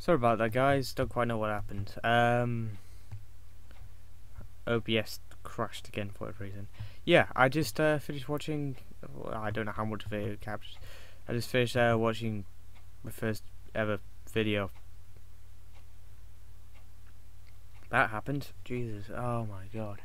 Sorry about that, guys. Don't quite know what happened. OBS crashed again for whatever reason. Yeah, I just finished watching. Well, I don't know how much of it captured. I just finished watching my first ever video. That happened. Jesus. Oh my god.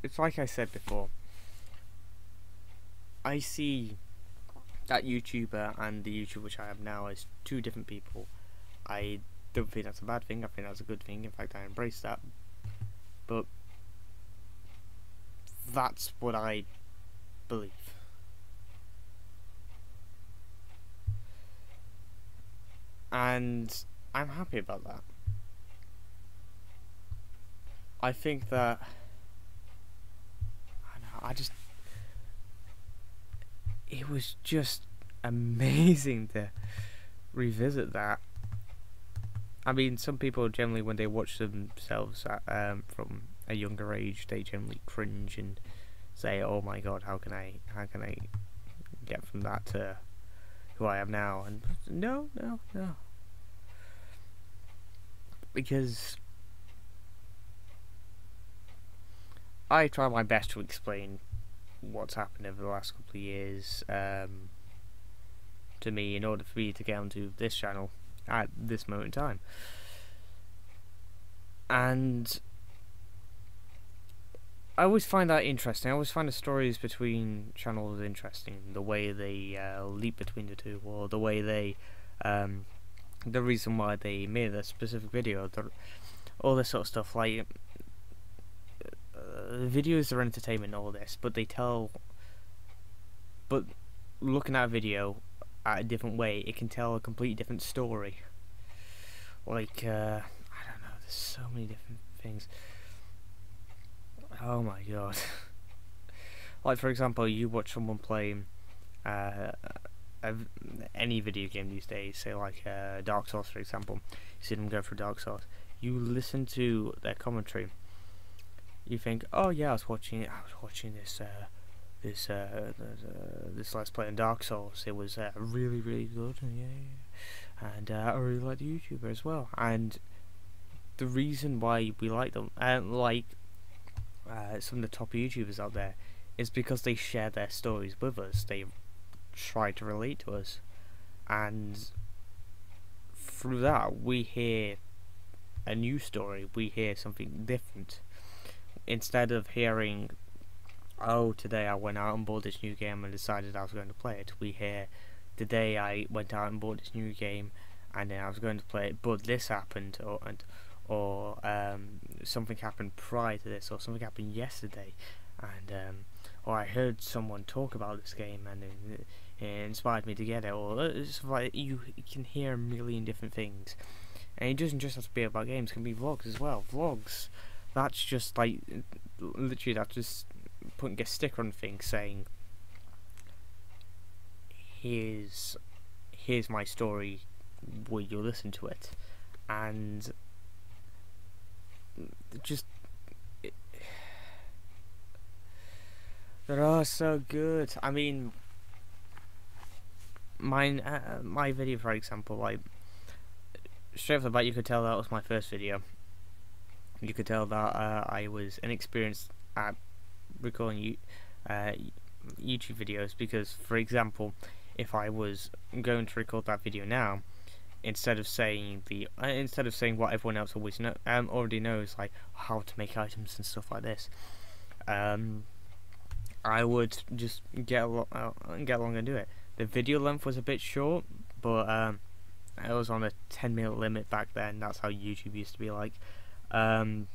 It's like I said before. I see that YouTuber and the YouTuber which I have now as two different people. I don't think that's a bad thing. I think that's a good thing. In fact, I embrace that. But that's what I believe. And I'm happy about that. I think that I just it was just amazing to revisit that. I mean, some people generally, when they watch themselves from a younger age, they generally cringe and say, "Oh my God, how can I get from that to who I am now?" And no, because I try my best to explain what's happened over the last couple of years to me in order for me to get onto this channel at this moment in time. And I always find that interesting. I always find the stories between channels interesting. The way they leap between the two, or the way they, the reason why they made a specific video, all this sort of stuff. Like, videos are entertainment and all this, but looking at a video at a different way, it can tell a completely different story. Like, I don't know, there's so many different things. Oh my god. Like, for example, you watch someone playing any video game these days, say like Dark Souls, for example. You see them go through Dark Souls. You listen to their commentary. You think, oh yeah, I was watching this this Let's Play on Dark Souls. It was really good, and I really like the YouTuber as well. And the reason why we like them, like some of the top YouTubers out there, is because they share their stories with us. They try to relate to us, and through that we hear a new story. We hear something different. Instead of hearing, oh, today I went out and bought this new game and decided I was going to play it, we hear, today I went out and bought this new game and then I was going to play it, but this happened, or something happened prior to this, or something happened yesterday, and or I heard someone talk about this game and it inspired me to get it, or it's like you can hear a million different things. And it doesn't just have to be about games, it can be vlogs as well. Vlogs, that's just like, literally, that's just putting a sticker on things saying, here's my story, will you listen to it? And just, they're all so good. I mean, my video, for example, like, straight off the bat, you could tell that was my first video. You could tell that I was inexperienced at recording YouTube videos, because, for example, if I was going to record that video now, instead of saying what everyone else already knows, like how to make items and stuff like this, I would just get along and do it. The video length was a bit short, but I was on a 10-minute limit back then. That's how YouTube used to be like. The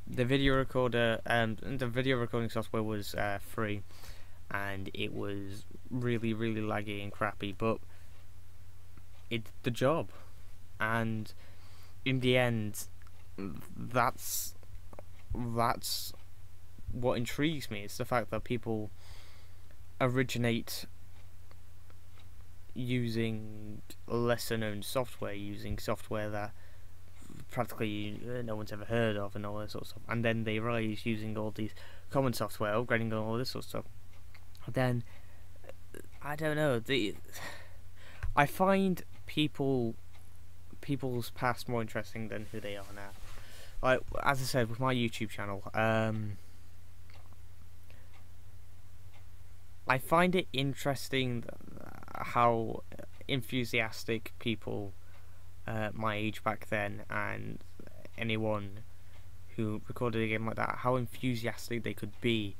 video recorder and the video recording software was free, and it was really laggy and crappy, but it did the job. And in the end, that's what intrigues me. It's the fact that people originate using lesser known software, using software that practically no one's ever heard of and all this sort of stuff, and then they realize using all these common software, upgrading and all this sort of stuff, then I don't know. I find people's past more interesting than who they are now. Like, as I said, with my YouTube channel, I find it interesting how enthusiastic people my age back then, and anyone who recorded a game like that, how enthusiastic they could be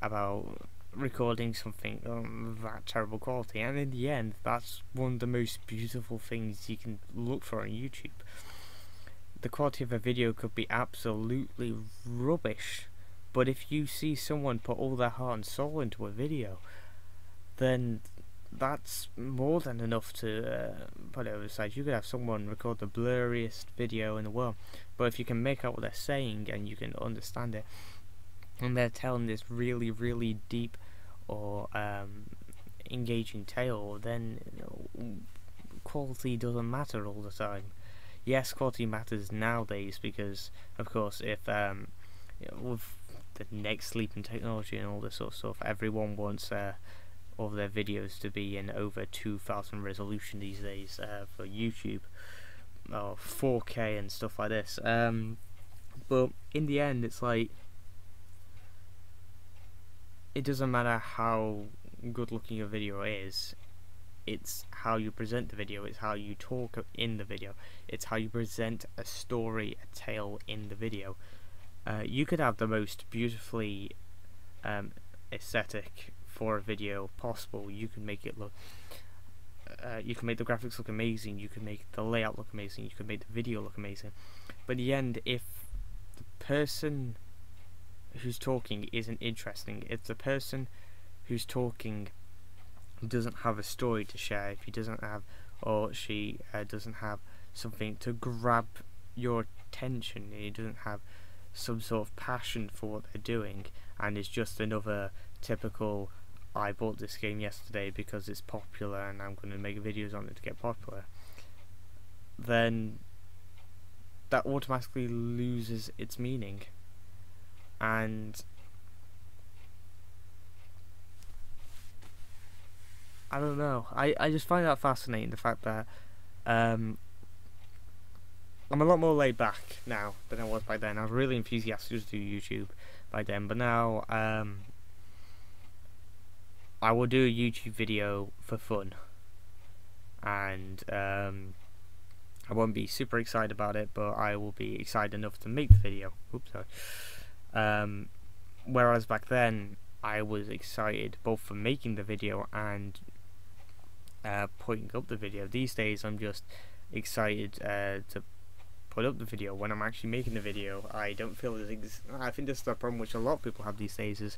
about recording something that terrible quality. And in the end, that's one of the most beautiful things you can look for on YouTube. The quality of a video could be absolutely rubbish, but if you see someone put all their heart and soul into a video, then that's more than enough to put it over the side. You could have someone record the blurriest video in the world, but if you can make out what they're saying and you can understand it, and they're telling this really, really deep or engaging tale, then quality doesn't matter all the time. Yes, quality matters nowadays because, of course, if with the next leap in technology and all this sort of stuff, everyone wants all their videos to be in over 2000 resolution these days for YouTube, or 4K and stuff like this. But in the end, it's like, it doesn't matter how good looking a video is. It's how you present the video, it's how you talk in the video, it's how you present a story, a tale in the video. You could have the most beautifully aesthetic for a video possible. You can make it look, you can make the graphics look amazing, you can make the layout look amazing, you can make the video look amazing. But in the end, if the person who's talking isn't interesting, if the person who's talking doesn't have a story to share, if he doesn't have, or she doesn't have something to grab your attention, he doesn't have some sort of passion for what they're doing, and it's just another typical, I bought this game yesterday because it's popular and I'm going to make videos on it to get popular, then that automatically loses its meaning. And I don't know, I just find that fascinating, the fact that I'm a lot more laid back now than I was back then. I was really enthusiastic to do YouTube by then, but now I will do a YouTube video for fun, and I won't be super excited about it, but I will be excited enough to make the video. Oops, sorry. Whereas back then I was excited both for making the video and putting up the video. These days I'm just excited to put up the video. When I'm actually making the video, I don't feel as I think this is the problem which a lot of people have these days, is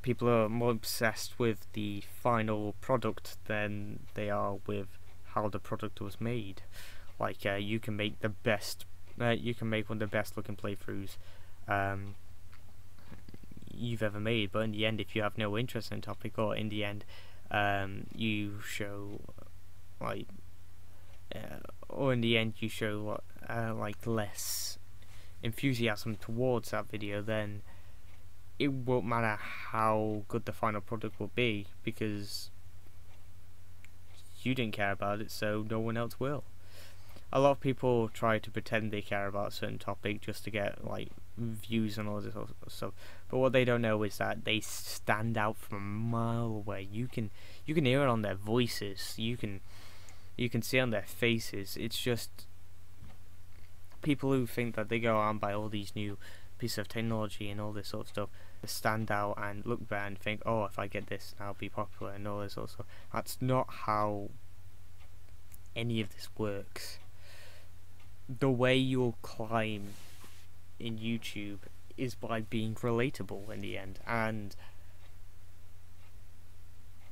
people are more obsessed with the final product than they are with how the product was made. Like you can make the best, you can make one of the best looking playthroughs you've ever made, but in the end, if you have no interest in the topic, or in the end you show like or in the end you show like less enthusiasm towards that video, then it won't matter how good the final product will be, because you didn't care about it, so no one else will. A lot of people try to pretend they care about a certain topic just to get like views and all this sort of stuff, but what they don't know is that they stand out from a mile away. You can hear it on their voices, you can see on their faces. It's just people who think that they go on by all these new pieces of technology and all this sort of stuff, stand out and look better and think, oh, if I get this, I'll be popular and all this sort of stuff. That's not how any of this works. The way you'll climb in YouTube is by being relatable in the end, and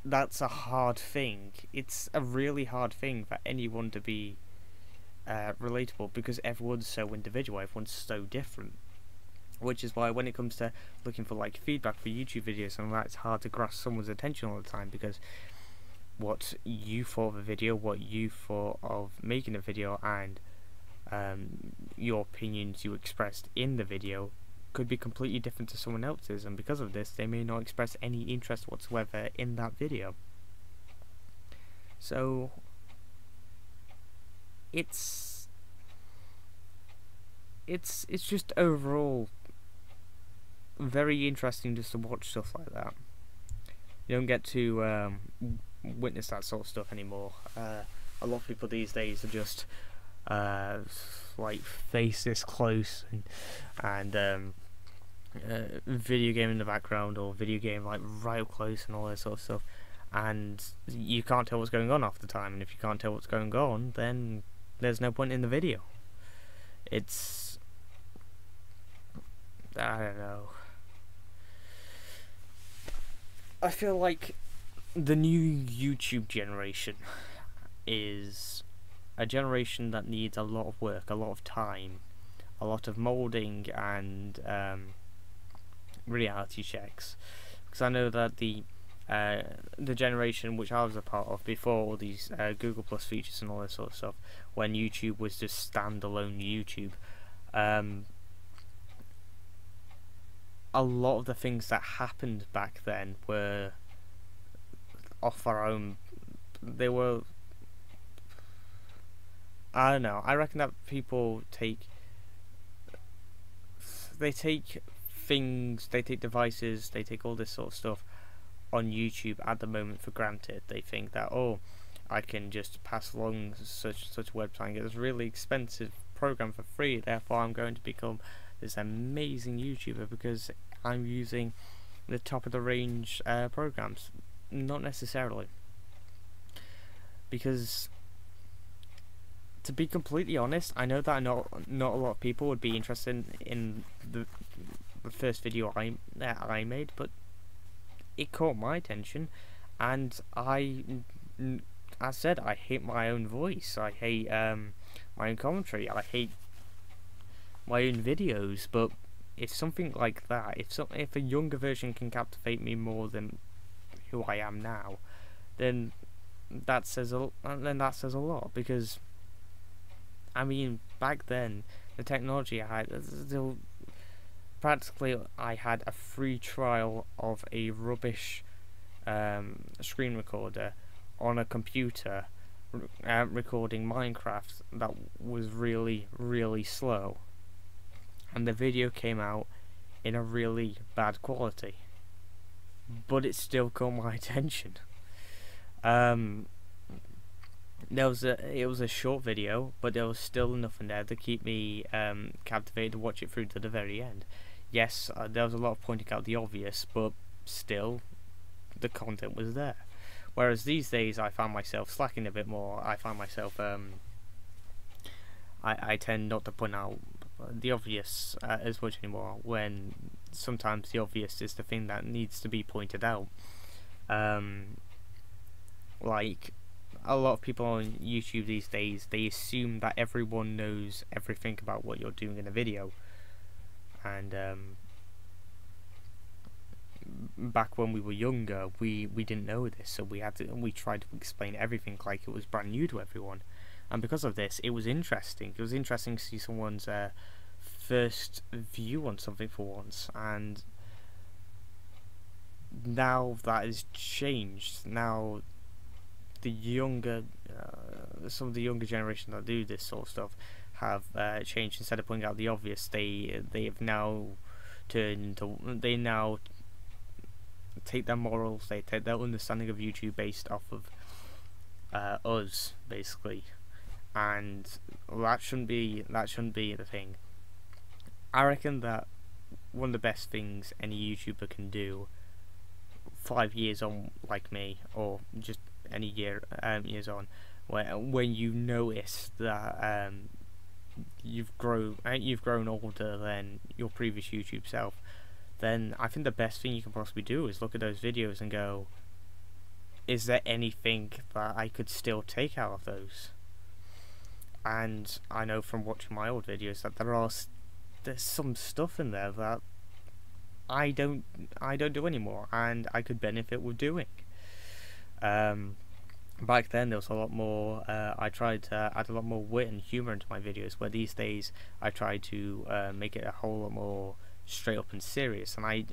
that's a hard thing. It's a really hard thing for anyone to be relatable, because everyone's so individual, everyone's so different, which is why when it comes to looking for like feedback for YouTube videos and that, it's hard to grasp someone's attention all the time, because what you thought of a video, what you thought of making a video, and your opinions you expressed in the video could be completely different to someone else's, and because of this they may not express any interest whatsoever in that video. So it's just overall very interesting just to watch stuff like that. You don't get to witness that sort of stuff anymore. A lot of people these days are just like face this close and video game in the background, or video game like right up close and all that sort of stuff, and you can't tell what's going on half the time, and if you can't tell what's going on, then there's no point in the video. It's, I don't know, I feel like the new YouTube generation is a generation that needs a lot of work, a lot of time, a lot of moulding and reality checks. Because I know that the generation which I was a part of before all these Google Plus features and all that sort of stuff, when YouTube was just standalone YouTube, a lot of the things that happened back then were off our own. They were, I don't know, I reckon that people take things, they take devices, they take all this sort of stuff on YouTube at the moment for granted. They think that, oh, I can just pass along such a website and get this really expensive program for free, therefore I'm going to become this amazing YouTuber because I'm using the top of the range programs. Not necessarily, because to be completely honest, I know that not a lot of people would be interested in the first video I made, but it caught my attention, and I said I hate my own voice, I hate my own commentary, I hate my own videos, but if something like that, if a younger version can captivate me more than who I am now, then that says a lot. Because I mean, back then the technology I had, practically I had a free trial of a rubbish screen recorder on a computer recording Minecraft that was really, really slow, and the video came out in a really bad quality, but it still caught my attention. It was a short video, but there was still enough in there to keep me captivated to watch it through to the very end. Yes, there was a lot of pointing out the obvious, but still the content was there. Whereas these days I find myself slacking a bit more. I find myself I tend not to point out the obvious as much anymore, when sometimes the obvious is the thing that needs to be pointed out. Like a lot of people on YouTube these days, they assume that everyone knows everything about what you're doing in a video, and back when we were younger, we didn't know this, so we tried to explain everything like it was brand new to everyone. And because of this, it was interesting. It was interesting to see someone's first view on something for once. And now that has changed. Now the younger, some of the younger generation that do this sort of stuff have changed. Instead of pointing out the obvious, they have now turned into, they now take their morals, they take their understanding of YouTube based off of us, basically. And that shouldn't be the thing. I reckon that one of the best things any YouTuber can do 5 years on, like me, or just any years on, when you notice that you've grown older than your previous YouTube self, then I think the best thing you can possibly do is look at those videos and go, is there anything that I could still take out of those? And I know from watching my old videos that there's some stuff in there that I don't do anymore, and I could benefit with doing. back then there was a lot more. I tried to add a lot more wit and humor into my videos, where these days I try to make it a whole lot more straight up and serious, and I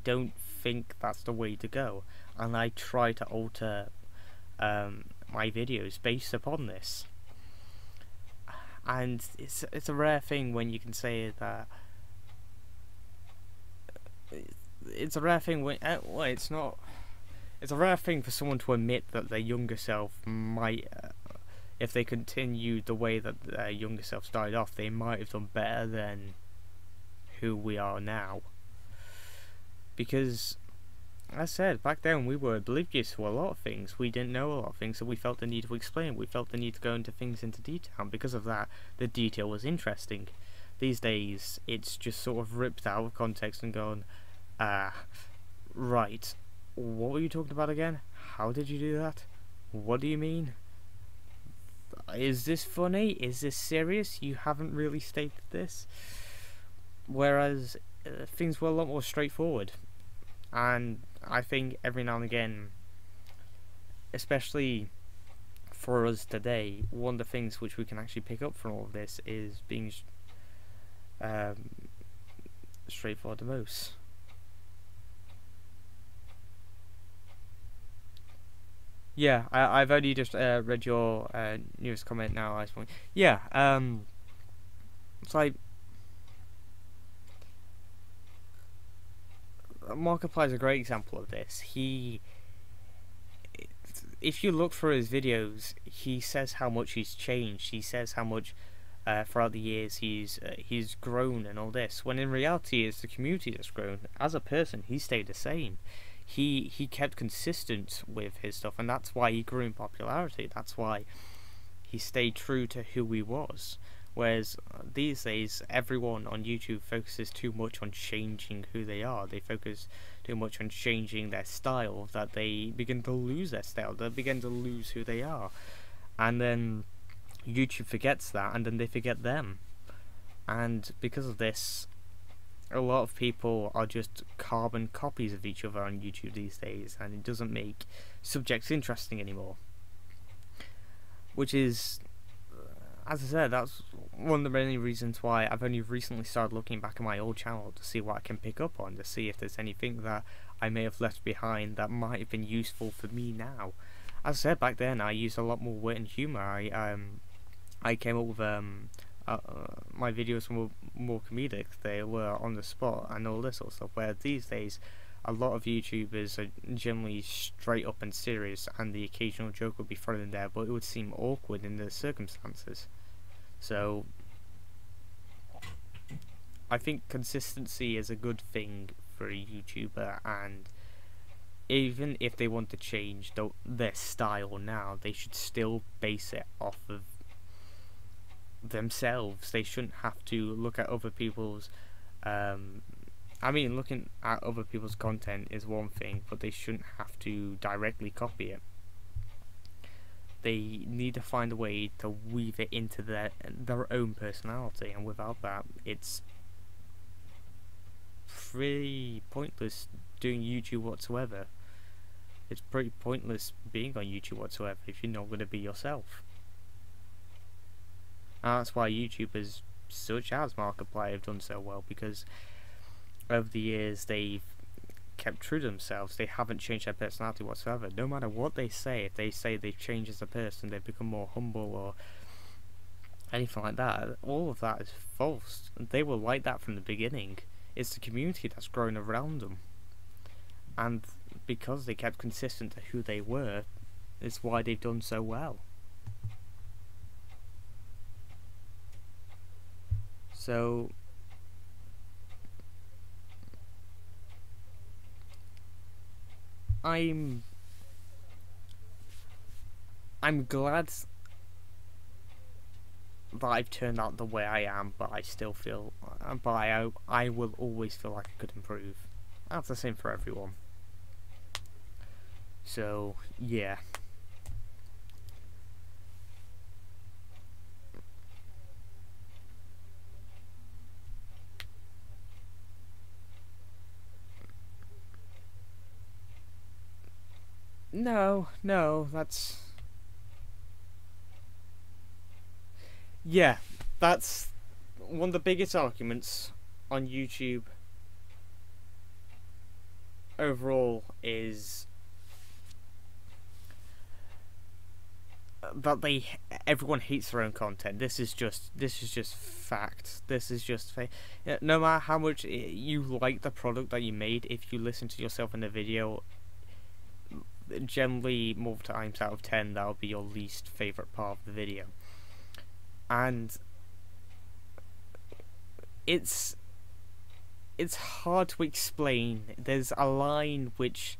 don't think that's the way to go, and I try to alter my videos based upon this. And it's a rare thing when you can say that. It's a rare thing when well, it's not. It's a rare thing for someone to admit that their younger self might, if they continued the way that their younger self started off, they might have done better than who we are now. Because, as I said, back then we were oblivious to a lot of things. We didn't know a lot of things, so we felt the need to explain. We felt the need to go into things into detail, and because of that, the detail was interesting. These days, it's just sort of ripped out of context and gone, right, what were you talking about again? How did you do that? What do you mean? Is this funny? Is this serious? You haven't really stated this. Whereas things were a lot more straightforward. And I think every now and again, especially for us today, one of the things which we can actually pick up from all of this is being straightforward the most. Yeah, I've only just read your newest comment now, I suppose. Yeah, it's like Markiplier is a great example of this. If you look through his videos, he says how much he's changed. He says how much throughout the years he's grown and all this. When in reality, it's the community that's grown. As a person, he stayed the same. He kept consistent with his stuff, and that's why he grew in popularity. That's why he stayed true to who he was. Whereas these days, everyone on YouTube focuses too much on changing who they are. They focus too much on changing their style, that they begin to lose their style. They begin to lose who they are, and then YouTube forgets that, and then they forget them. And because of this, a lot of people are just carbon copies of each other on YouTube these days, and it doesn't make subjects interesting anymore. Which is, as I said, that's one of the many reasons why I've only recently started looking back at my old channel to see what I can pick up on, to see if there's anything that I may have left behind that might have been useful for me now. As I said, back then I used a lot more wit and humour. I came up with my videos were more comedic. They were on the spot and all this sort of stuff. Where these days, a lot of YouTubers are generally straight up and serious, and the occasional joke would be thrown in there, but it would seem awkward in the circumstances. So I think consistency is a good thing for a YouTuber, and even if they want to change their style now, they should still base it off of themselves. They shouldn't have to look at other people's I mean, looking at other people's content is one thing, but they shouldn't have to directly copy it. They need to find a way to weave it into their own personality, and without that, it's pretty pointless doing YouTube whatsoever. It's pretty pointless being on YouTube whatsoever if you're not going to be yourself. And that's why YouTubers such as Markiplier have done so well, because over the years they've kept true to themselves. They haven't changed their personality whatsoever. No matter what they say, if they say they've changed as a person, they've become more humble or anything like that, all of that is false. They were like that from the beginning. It's the community that's grown around them, and because they kept consistent to who they were, it's why they've done so well. So I'm glad that I've turned out the way I am, but I still feel, but I will always feel like I could improve. That's the same for everyone. So yeah. No, that's yeah, that's one of the biggest arguments on YouTube overall is that everyone hates their own content. This is just fact. This is just no matter how much you like the product that you made, if you listen to yourself in the video, generally more times out of 10 that'll be your least favorite part of the video. And it's hard to explain. There's a line which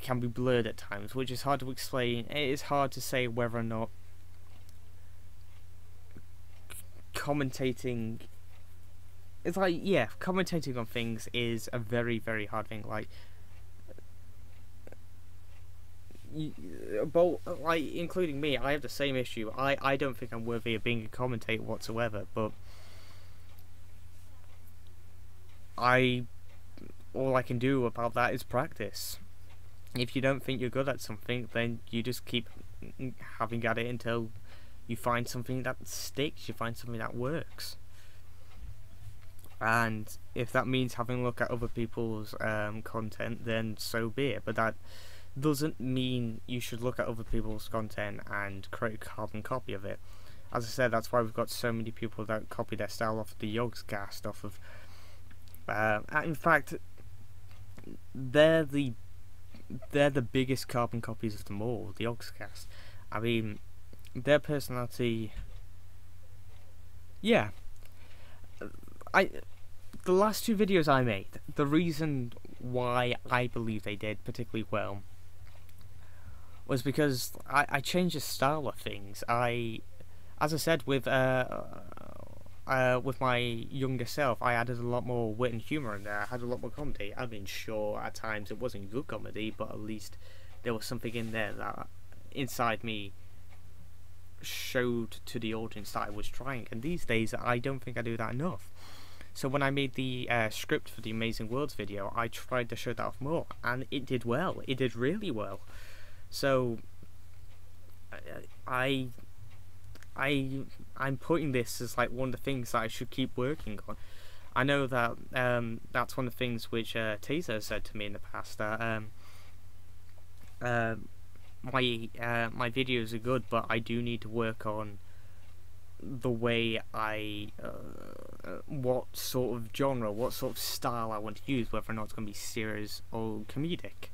can be blurred at times, which is hard to explain. It is hard to say whether or not commentating, it's like, yeah, commentating on things is a very, very hard thing. Like, but like, including me, I have the same issue. I don't think I'm worthy of being a commentator whatsoever, but all I can do about that is practice. If you don't think you're good at something, then you just keep having at it until you find something that sticks, you find something that works. And if that means having a look at other people's content, then so be it. But that doesn't mean you should look at other people's content and create a carbon copy of it. As I said, that's why we've got so many people that copy their style off of the Yogscast, off of... in fact, they're the biggest carbon copies of them all, the Yogscast. I mean, their personality... Yeah. The last two videos I made, the reason why I believe they did particularly well was because I changed the style of things. As I said, with my younger self, I added a lot more wit and humour in there. I had a lot more comedy. I mean, sure, at times it wasn't good comedy, but at least there was something in there that inside me showed to the audience that I was trying. And these days, I don't think I do that enough. So when I made the script for the Amazing Worlds video, I tried to show that off more, and it did well. It did really well. So I'm putting this as like one of the things that I should keep working on. I know that that's one of the things which Taser said to me in the past, that my videos are good, but I do need to work on the way what sort of genre, what sort of style I want to use, whether or not it's going to be serious or comedic.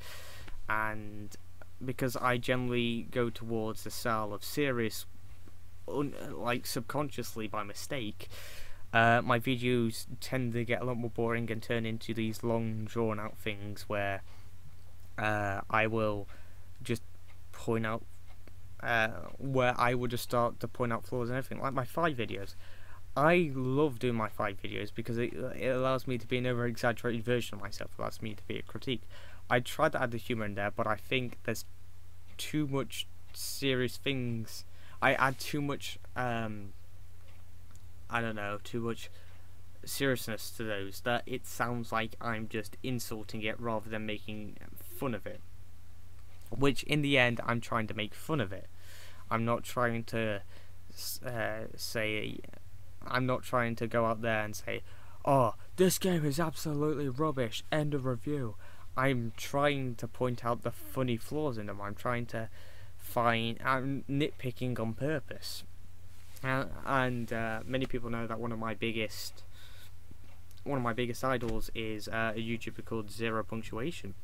And because I generally go towards the style of serious, like subconsciously by mistake, my videos tend to get a lot more boring and turn into these long drawn out things where I will just point out where I would just start to point out flaws and everything, like my 5 videos. I love doing my 5 videos because it allows me to be an over-exaggerated version of myself. It allows me to be a critique. I tried to add the humour in there, but I think there's too much serious things. I add too much, I don't know, too much seriousness to those, that it sounds like I'm just insulting it rather than making fun of it. Which, in the end, I'm trying to make fun of it. I'm not trying to I'm not trying to go out there and say, oh, this game is absolutely rubbish, end of review. I'm trying to point out the funny flaws in them. I'm nitpicking on purpose. And many people know that one of my biggest idols is a YouTuber called Zero Punctuation.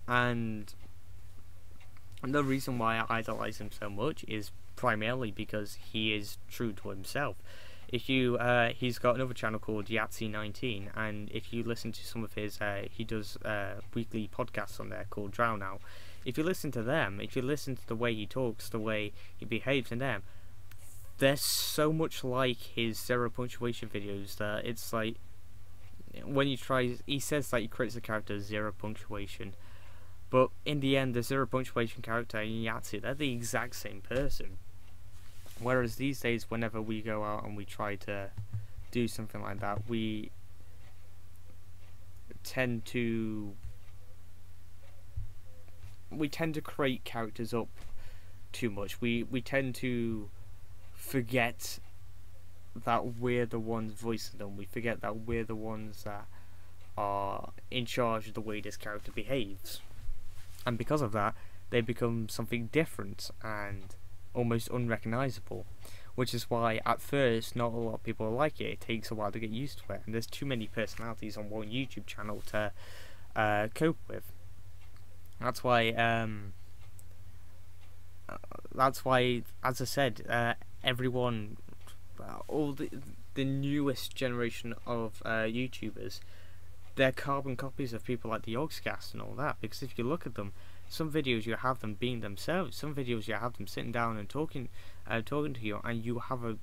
And the reason why I idolize him so much is primarily because he is true to himself. If you, he's got another channel called Yahtzee19, and if you listen to some of his, he does weekly podcasts on there called Drown Out. If you listen to them, if you listen to the way he talks, the way he behaves in them, they're so much like his Zero Punctuation videos that it's like, when you try, he says that he creates the character Zero Punctuation, but in the end, the Zero Punctuation character and Yahtzee, they're the exact same person. Whereas these days, whenever we go out and we try to do something like that, we tend to create characters up too much. We tend to forget that we're the ones voicing them. We forget that we're the ones that are in charge of the way this character behaves. And because of that, they become something different and almost unrecognizable. Which is why, at first, not a lot of people like it. It takes a while to get used to it. And there's too many personalities on one YouTube channel to cope with. That's why, as I said, everyone, all the newest generation of YouTubers, they're carbon copies of people like the Yogscast and all that. Because if you look at them, some videos you have them being themselves. Some videos you have them sitting down and talking to you, and you have a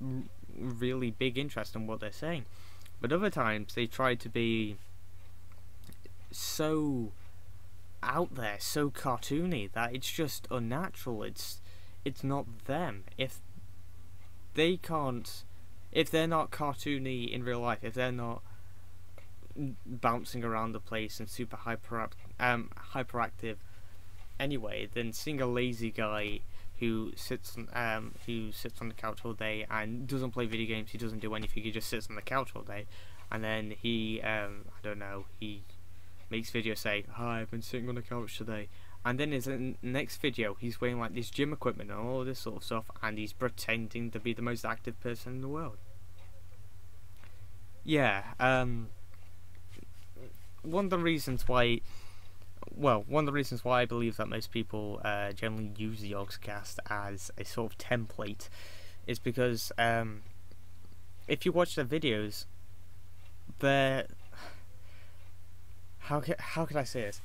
really big interest in what they're saying. But other times they try to be so out there, so cartoony, that it's just unnatural. It's not them. If they're not cartoony in real life, if they're not bouncing around the place and super hyperactive anyway, then seeing a lazy guy who sits on the couch all day and doesn't play video games, he doesn't do anything, he just sits on the couch all day, and then he I don't know, he makes videos say, "Hi, I've been sitting on the couch today," and then his next video he's wearing like this gym equipment and all this sort of stuff, and he's pretending to be the most active person in the world. Yeah, one of the reasons why I believe that most people generally use the Yogscast as a sort of template is because if you watch their videos, they're how can I say this?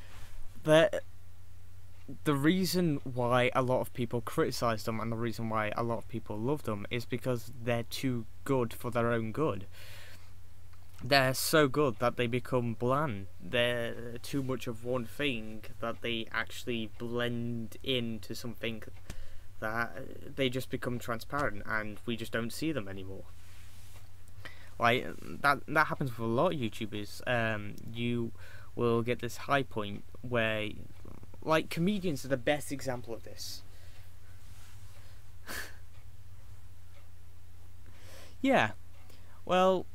The reason why a lot of people criticize them and the reason why a lot of people love them is because they're too good for their own good. They're so good that they become bland. They're too much of one thing that they actually blend into something that they just become transparent and we just don't see them anymore. Like that happens with a lot of YouTubers. You will get this high point where, like, comedians are the best example of this. Yeah, well,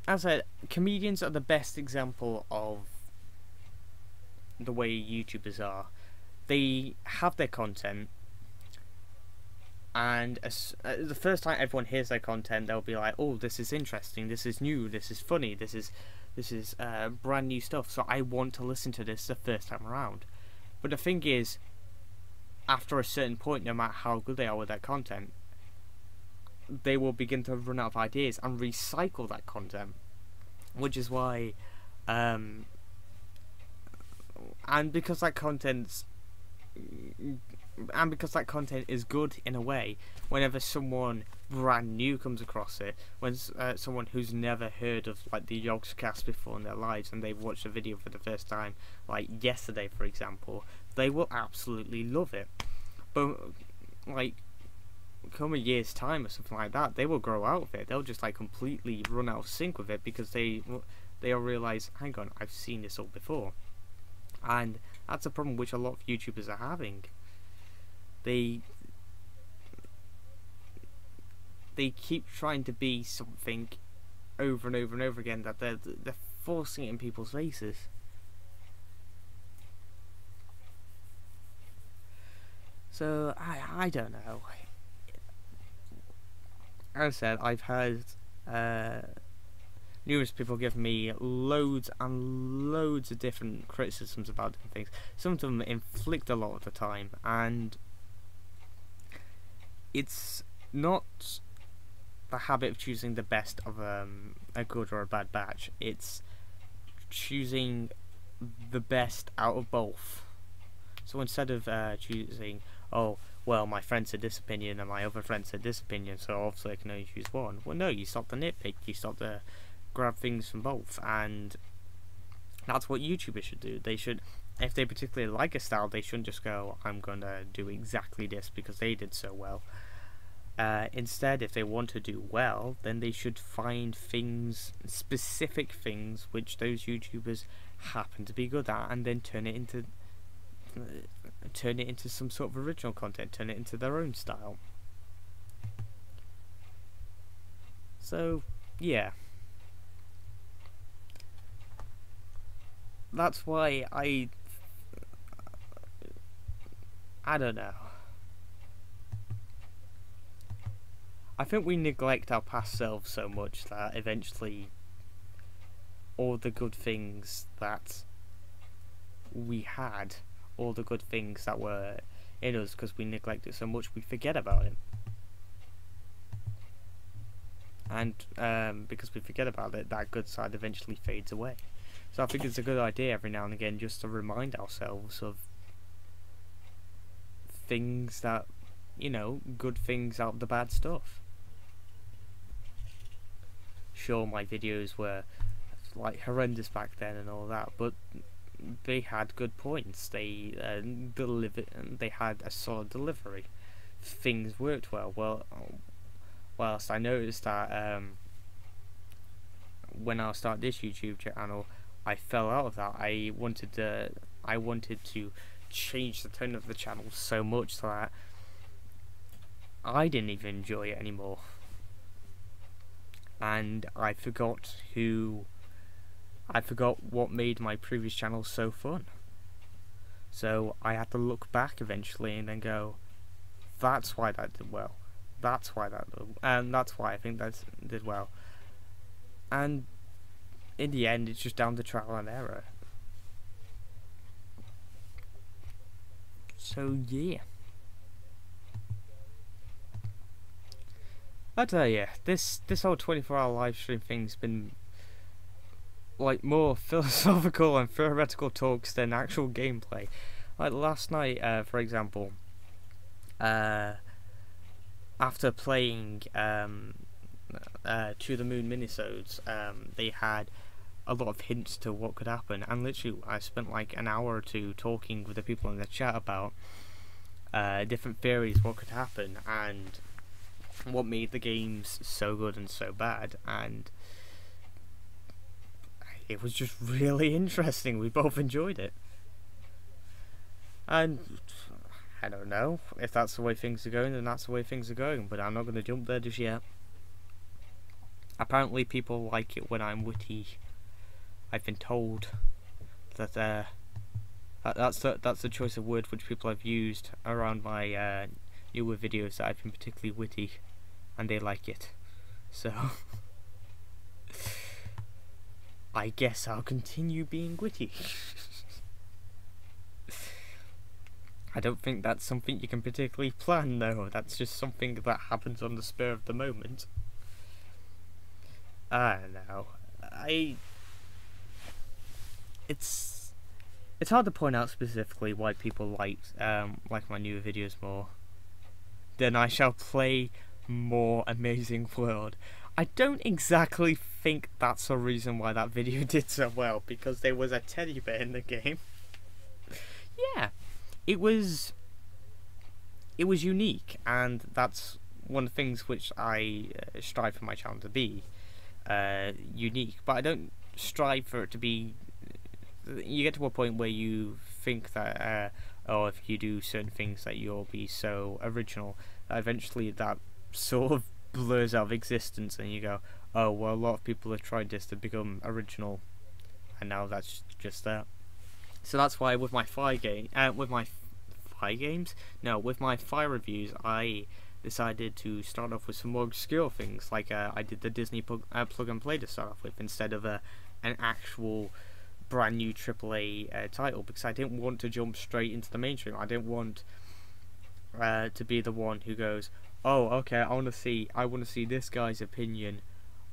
as I said, comedians are the best example of the way YouTubers are. They have their content, and the first time everyone hears their content, they'll be like, "Oh, this is interesting. This is new. This is funny. This is brand new stuff. So I want to listen to this the first time around." But the thing is, after a certain point, no matter how good they are with that content, they will begin to run out of ideas and recycle that content, which is why and because that content is good in a way, whenever someone brand new comes across it, when someone who's never heard of like the Yogscast before in their lives and they've watched a video for the first time, like yesterday for example, they will absolutely love it. But like come a year's time or something like that, they will grow out of it. They'll just like completely run out of sync with it because they'll realise, hang on, I've seen this all before. And that's a problem which a lot of YouTubers are having. They keep trying to be something over and over and over again, that they're forcing it in people's faces. So I don't know. As I said, I've had numerous people give me loads and loads of different criticisms about different things. Some of them inflict a lot of the time, and it's not the habit of choosing the best of a good or a bad batch. It's choosing the best out of both. So instead of choosing, oh, well, my friend said this opinion and my other friend said this opinion, so obviously I can only choose one. Well, no, you stop the nitpick, you stop the grab things from both, and that's what YouTubers should do. They should, if they particularly like a style, they shouldn't just go, I'm gonna do exactly this because they did so well. Instead, if they want to do well, then they should find things, specific things, which those YouTubers happen to be good at, and then turn it into some sort of original content, turn it into their own style. So yeah, that's why I don't know. I think we neglect our past selves so much that eventually all the good things that we had, all the good things that were in us, because we neglect it so much, we forget about it. And because we forget about it, that good side eventually fades away. So I think it's a good idea every now and again just to remind ourselves of things that, you know, good things out of the bad stuff. Sure, my videos were like horrendous back then and all that, but they had good points. They They had a solid delivery. Things worked well. Whilst I noticed that when I started this YouTube channel, I fell out of that. I wanted to change the tone of the channel so much that I didn't even enjoy it anymore, and I forgot what made my previous channel so fun. So I had to look back eventually and then go, that's why that did well. That's why that's why I think that did well. And in the end, it's just down to trial and error. So yeah, I tell you, this whole 24-hour live stream thing's been like more philosophical and theoretical talks than actual gameplay. Like last night, for example, after playing To the Moon minisodes, they had a lot of hints to what could happen, and literally I spent like an hour or two talking with the people in the chat about different theories, what could happen, and what made the games so good and so bad. And it was just really interesting. We both enjoyed it. And I don't know if that's the way things are going, then that's the way things are going, but I'm not going to jump there just yet. Apparently people like it when I'm witty. I've been told that that's the choice of word which people have used around my newer videos, that I've been particularly witty, and they like it. So I guess I'll continue being witty. I don't think that's something you can particularly plan, though. That's just something that happens on the spur of the moment. I don't know. It's hard to point out specifically why people like my newer videos more. Then I shall play more Amazing World. I don't exactly think that's the reason why that video did so well, because there was a teddy bear in the game. Yeah, it was unique, and that's one of the things which I strive for my channel to be unique. But I don't strive for it to be. You get to a point where you think that oh, if you do certain things that you'll be so original, that eventually that sort of blurs out of existence, and you go, oh well, a lot of people have tried this to become original, and now that's just that. So that's why with my Fire reviews, I decided to start off with some more obscure things, like I did the Disney plug and play to start off with, instead of an actual brand new AAA title, because I didn't want to jump straight into the mainstream. I didn't want to be the one who goes, oh, okay, I want to see this guy's opinion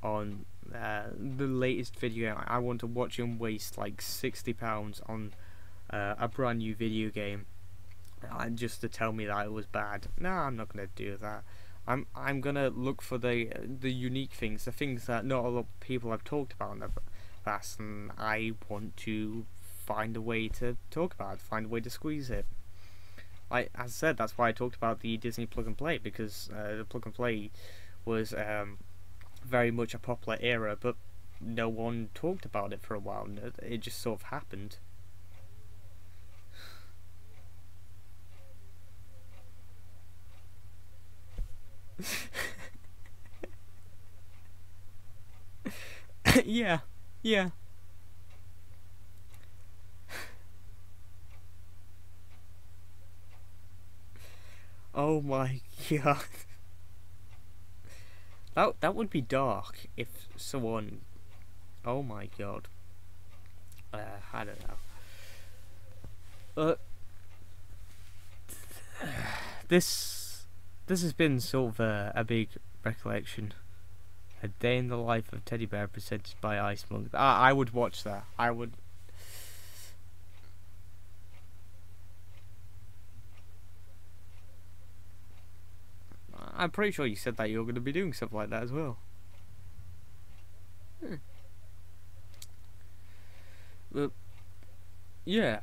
on the latest video. I want to watch him waste like £60 on a brand new video game, just to tell me that it was bad. No, I'm not gonna do that. I'm gonna look for the unique things, the things that not a lot of people have talked about in the past, and I want to find a way to talk about it, find a way to squeeze it. Like as I said, that's why I talked about the Disney plug and play, because the plug and play was very much a popular era, but no one talked about it for a while. It just sort of happened. Yeah, yeah. Oh my god. That would be dark if someone. Oh my god. I don't know. Uh, this has been sort of a big recollection. A Day in the Life of Teddy Bear presented by Ice Monk. I would watch that. I would. I'm pretty sure you said that you're going to be doing stuff like that as well. Hmm. But yeah.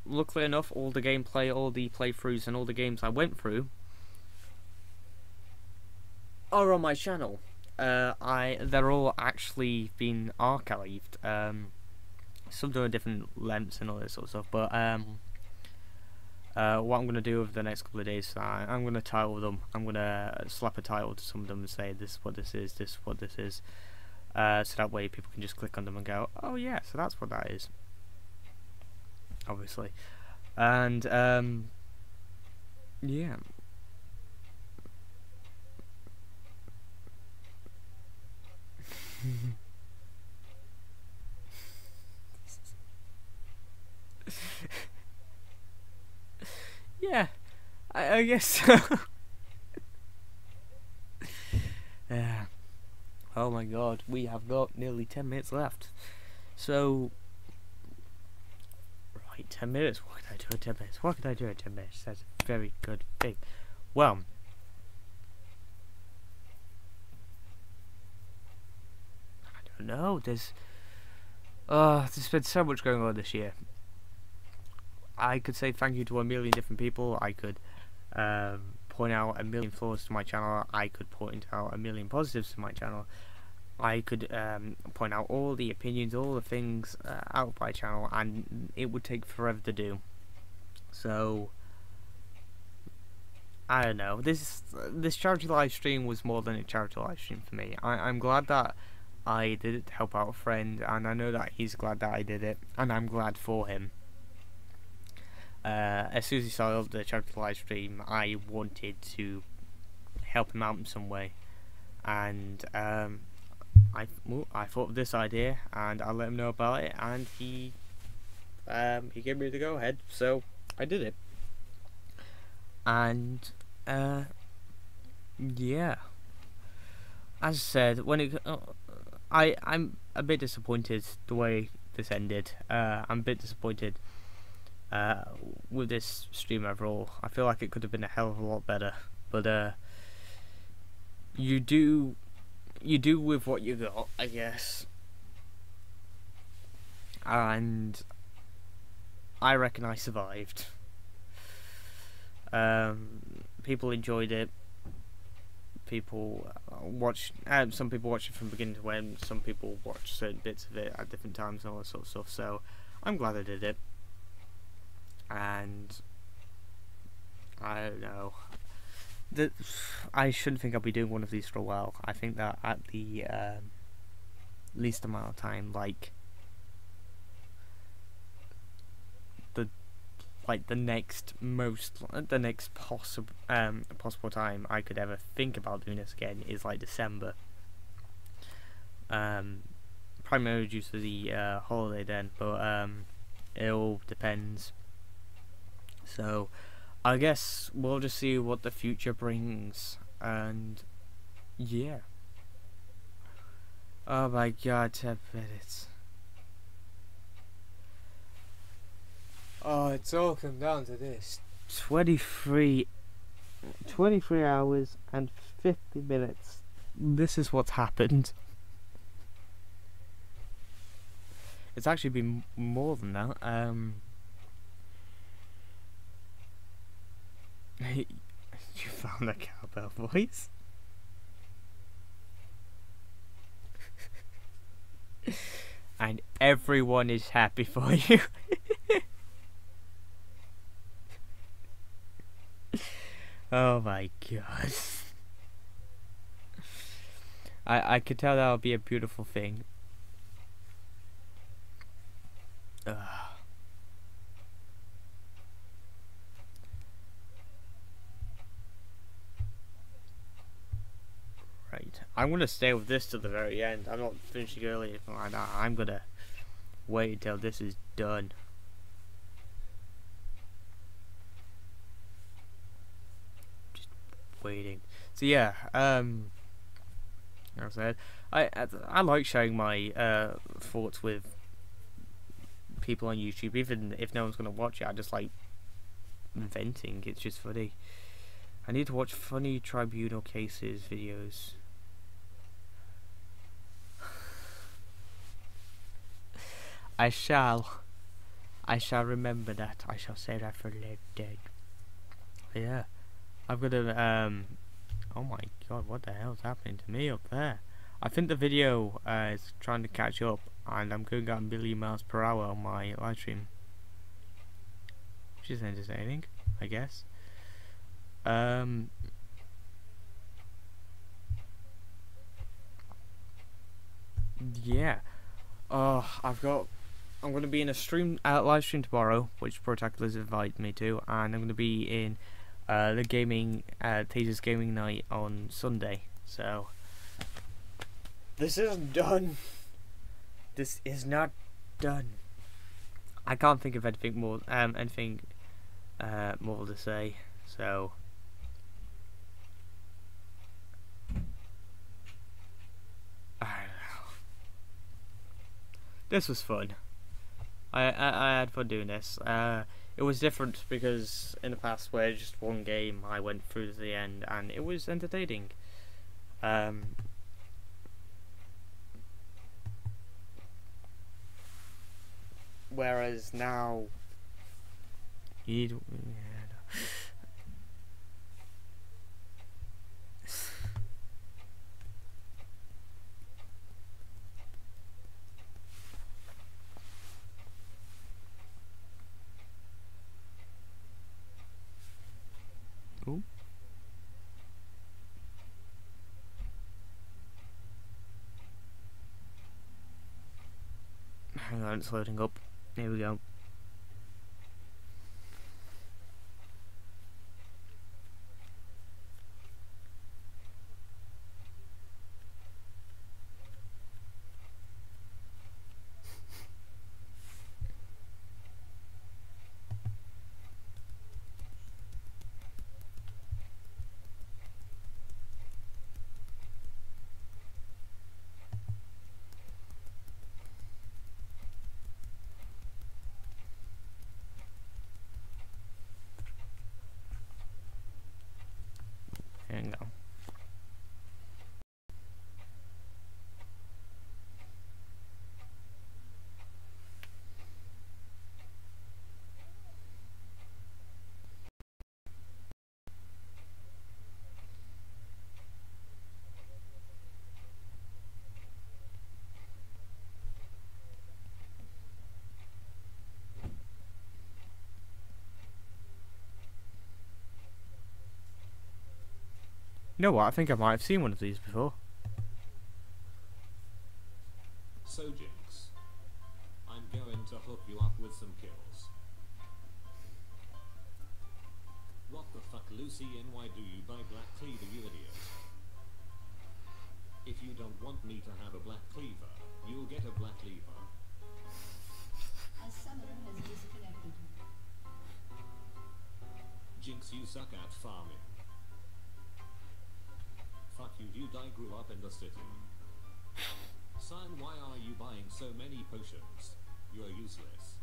Luckily enough, all the gameplay, all the playthroughs, and all the games I went through are on my channel. They're all actually been archived. Some are different lengths and all this sort of stuff. But what I'm gonna do over the next couple of days, I'm gonna title them. I'm gonna slap a title to some of them and say this is what this is, this is what this is. So that way people can just click on them and go, oh yeah, so that's what that is. Obviously, and yeah. Yeah, I guess so. Yeah. Oh my god, we have got nearly 10 minutes left. So, right, 10 minutes. What can I do in 10 minutes? What can I do in 10 minutes? That's a very good thing. Well, I don't know. There's been so much going on this year. I could say thank you to a million different people. I could point out a million flaws to my channel. I could point out a million positives to my channel. I could point out all the opinions, all the things out of my channel, and it would take forever to do. So I don't know. This charity live stream was more than a charity live stream for me. I'm glad that I did it to help out a friend, and I know that he's glad that I did it, and I'm glad for him. As soon as he saw the charity live stream, I wanted to help him out in some way, and I thought of this idea, and I let him know about it, and he gave me the go ahead, so I did it. And yeah, as I said, I'm a bit disappointed the way this ended. I'm a bit disappointed with this stream overall. I feel like it could have been a hell of a lot better, but you do with what you got, I guess. And I reckon I survived. People enjoyed it. People watched. Some people watched it from beginning to end. Some people watched certain bits of it at different times and all that sort of stuff. So I'm glad I did it. And I don't know. I shouldn't think I'll be doing one of these for a while. I think that at the least amount of time, like the next possible time I could ever think about doing this again is like December. Primarily due to the holiday then, but it all depends. So I guess we'll just see what the future brings, and yeah. Oh my god, 10 minutes. Oh, it's all come down to this. 23 hours and 50 minutes. This is what's happened. It's actually been more than that. You found the cowbell voice? And everyone is happy for you. Oh my god. I could tell that would be a beautiful thing. Ugh. Right, I'm gonna stay with this to the very end. I'm not finishing early or anything like that. I'm gonna wait until this is done. Just waiting. So yeah, like I said, I like sharing my thoughts with people on YouTube, even if no one's gonna watch it. I just like venting. It's just funny. I need to watch funny tribunal cases videos. I shall remember that. I shall say that for later date. Yeah, I've got a oh my god, what the hell's happening to me up there? I think the video is trying to catch up, and I'm going at a million miles per hour on my live stream, which is entertaining, I guess. Yeah. I'm going to be in a live stream tomorrow, which Protacula's invited me to, and I'm going to be in the gaming, Teaser's gaming night on Sunday. So this isn't done. This is not done. I can't think of anything more, more to say. So I don't know. This was fun. I had fun doing this. It was different because in the past, where just one game I went through to the end, and it was entertaining. Whereas now, you need. Yeah, no. Ooh. Hang on, it's loading up. Here we go. Hang on. You know what? I think I might have seen one of these before. So Jinx, I'm going to hook you up with some kills. What the fuck, Lucy, and why do you buy Black Cleaver, you idiot? If you don't want me to have a Black Cleaver, you'll get a Black Cleaver. A summoner has disconnected. Jinx, you suck at farming. Fuck you, dude, I grew up in the city. Son, why are you buying so many potions? You're useless.